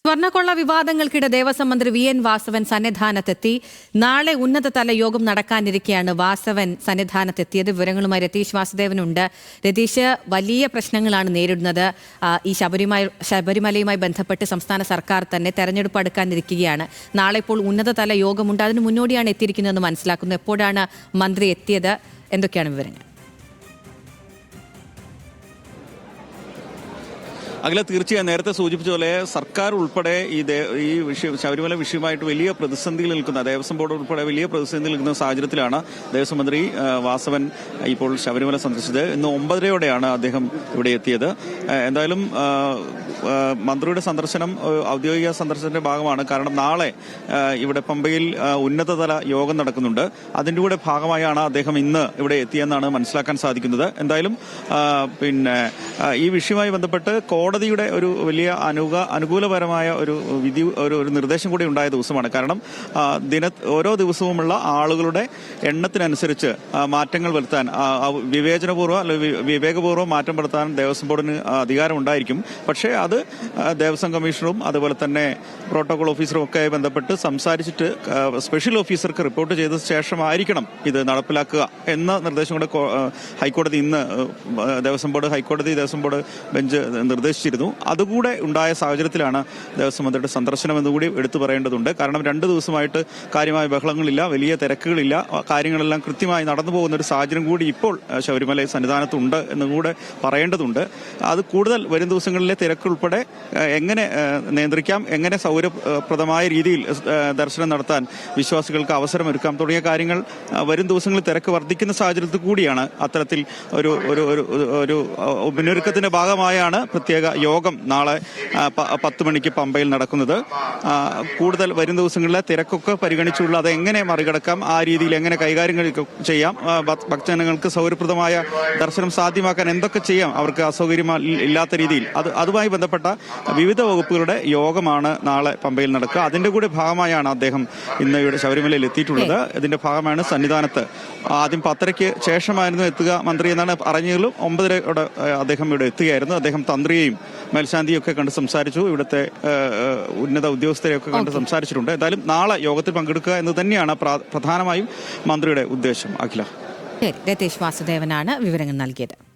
സ്വർണ്ണക്കൊള്ള വിവാദങ്ങൾക്കിടെ ദേവസ്വം മന്ത്രി വി.എൻ. വാസവൻ സന്നിധാനത്തെത്തി. നാളെ ഉന്നതതല യോഗം നടക്കാനിരിക്കെയാണ് വാസവൻ സന്നിധാനത്തെത്തിയത്. വിവരങ്ങളുമായി രതീഷ് വാസുദേവനുണ്ട്. രതീഷ്, വലിയ പ്രശ്നങ്ങളാണ് നേരിടുന്നത്. ഈ ശബരിമലയുമായി ബന്ധപ്പെട്ട് സംസ്ഥാന സർക്കാർ തന്നെ തെരഞ്ഞെടുപ്പ് അടുക്കാനിരിക്കുകയാണ്. നാളെ ഇപ്പോൾ ഉന്നതതല യോഗമുണ്ട്. അതിന് മുന്നോടിയാണ് എത്തിയിരിക്കുന്നതെന്ന് മനസ്സിലാക്കുന്നു. എപ്പോഴാണ് മന്ത്രി എത്തിയത്? എന്തൊക്കെയാണ് വിവരങ്ങൾ? അഖില, തീർച്ചയായും നേരത്തെ സൂചിപ്പിച്ച പോലെ സർക്കാർ ഉൾപ്പെടെ ഈ വിഷയം ശബരിമല വിഷയമായിട്ട് വലിയ പ്രതിസന്ധിയിൽ നിൽക്കുന്ന, ദേവസ്വം ബോർഡ് ഉൾപ്പെടെ വലിയ പ്രതിസന്ധിയിൽ നിൽക്കുന്ന സാഹചര്യത്തിലാണ് ദേവസ്വം മന്ത്രി വാസവൻ ഇപ്പോൾ ശബരിമല സന്ദർശിച്ചത്. ഇന്ന് 9:30 അദ്ദേഹം ഇവിടെ എത്തിയത്. എന്തായാലും മന്ത്രിയുടെ സന്ദർശനം ഔദ്യോഗിക സന്ദർശനത്തിന്റെ ഭാഗമാണ്. കാരണം നാളെ ഇവിടെ പമ്പയിൽ ഉന്നതതല യോഗം നടക്കുന്നുണ്ട്. അതിന്റെ കൂടെ ഭാഗമായാണ് അദ്ദേഹം ഇന്ന് ഇവിടെ എത്തിയെന്നാണ് മനസ്സിലാക്കാൻ സാധിക്കുന്നത്. എന്തായാലും ഈ വിഷയവുമായി ബന്ധപ്പെട്ട് കോടതിയുടെ ഒരു വലിയ അനുകൂലപരമായ ഒരു വിധി, ഒരു നിർദ്ദേശം കൂടി ഉണ്ടായ ദിവസമാണ്. കാരണം ഓരോ ദിവസവുമുള്ള ആളുകളുടെ എണ്ണത്തിനനുസരിച്ച് മാറ്റങ്ങൾ വരുത്താൻ, വിവേചനപൂർവ്വം അല്ലെങ്കിൽ വിവേകപൂർവ്വം മാറ്റം വരുത്താൻ ദേവസ്വം ബോർഡിന് അധികാരം ഉണ്ടായിരിക്കും. പക്ഷേ അത് ദേവസ്വം കമ്മീഷണറും അതുപോലെ തന്നെ പ്രോട്ടോകോൾ ഓഫീസറും ഒക്കെ ബന്ധപ്പെട്ട് സംസാരിച്ചിട്ട് സ്പെഷ്യൽ ഓഫീസർക്ക് റിപ്പോർട്ട് ചെയ്ത ശേഷമായിരിക്കണം ഇത് നടപ്പിലാക്കുക എന്ന നിർദ്ദേശം കൂടെ ഹൈക്കോടതി ഇന്ന് ദേവസ്വം ബോർഡ് ബെഞ്ച് നിർദ്ദേശിച്ചിരുന്നു. അതുകൂടെ ഉണ്ടായ സാഹചര്യത്തിലാണ് ദേവസ്വം മന്ത്രിയുടെ സന്ദർശനം എന്നുകൂടി എടുത്തു പറയേണ്ടതുണ്ട്. കാരണം 2 ദിവസമായിട്ട് കാര്യമായ ബഹളങ്ങളില്ല, വലിയ തിരക്കുകളില്ല, കാര്യങ്ങളെല്ലാം കൃത്യമായി നടന്നു പോകുന്ന ഒരു സാഹചര്യം കൂടി ഇപ്പോൾ ശബരിമല സന്നിധാനത്തുണ്ട് എന്നുകൂടെ പറയേണ്ടതുണ്ട്. അത് കൂടുതൽ വരും ദിവസങ്ങളിലെ തിരക്ക് ഉൾപ്പെടെ എങ്ങനെ നിയന്ത്രിക്കാം, എങ്ങനെ സൗകര്യപ്രദമായ രീതിയിൽ ദർശനം നടത്താൻ വിശ്വാസികൾക്ക് അവസരമൊരുക്കാം തുടങ്ങിയ കാര്യങ്ങൾ വരും ദിവസങ്ങളിൽ തിരക്ക് വർദ്ധിക്കുന്ന സാഹചര്യത്തിൽ കൂടിയാണ് അത്തരത്തിൽ ഒരു മുന്നൊരുക്കത്തിന്റെ ഭാഗമായാണ് പ്രത്യേക യോഗം നാളെ 10 മണിക്ക് പമ്പയിൽ നടക്കുന്നത്. കൂടുതൽ വരും ദിവസങ്ങളിലെ തിരക്കൊക്കെ പരിഗണിച്ചുള്ള അത് എങ്ങനെ മറികടക്കാം, ആ രീതിയിൽ എങ്ങനെ കൈകാര്യം ചെയ്യാം, ഭക്തജനങ്ങൾക്ക് സൗകര്യപ്രദമായ ദർശനം സാധ്യമാക്കാൻ എന്തൊക്കെ ചെയ്യാം, അവർക്ക് അസൗകര്യം ഇല്ലാത്ത രീതിയിൽ, അതുമായി ബന്ധപ്പെട്ട വിവിധ വകുപ്പുകളുടെ യോഗമാണ് നാളെ പമ്പയിൽ നടക്കുക. അതിന്റെ കൂടെ ഭാഗമായാണ് അദ്ദേഹം ഇന്ന് ഇവിടെ ശബരിമലയിൽ എത്തിയിട്ടുള്ളത്. ഇതിന്റെ ഭാഗമാണ് സന്നിധാനത്ത് ആദ്യം 10:30 ശേഷമായിരുന്നു എത്തുക മന്ത്രി എന്നാണ് അറിഞ്ഞെങ്കിലും 9:30 അദ്ദേഹം ഇവിടെ എത്തുകയായിരുന്നു. അദ്ദേഹം തന്ത്രിയെയും മേൽശാന്തിയൊക്കെ കണ്ട് സംസാരിച്ചു. ഇവിടുത്തെ ഉന്നത ഉദ്യോഗസ്ഥരെയൊക്കെ കണ്ട് സംസാരിച്ചിട്ടുണ്ട്. എന്തായാലും നാളെ യോഗത്തിൽ പങ്കെടുക്കുക എന്ന് തന്നെയാണ് പ്രധാനമായും മന്ത്രിയുടെ ഉദ്ദേശം. അഖില, രതീഷ് വാസുദേവനാണ് വിവരങ്ങൾ നൽകിയത്.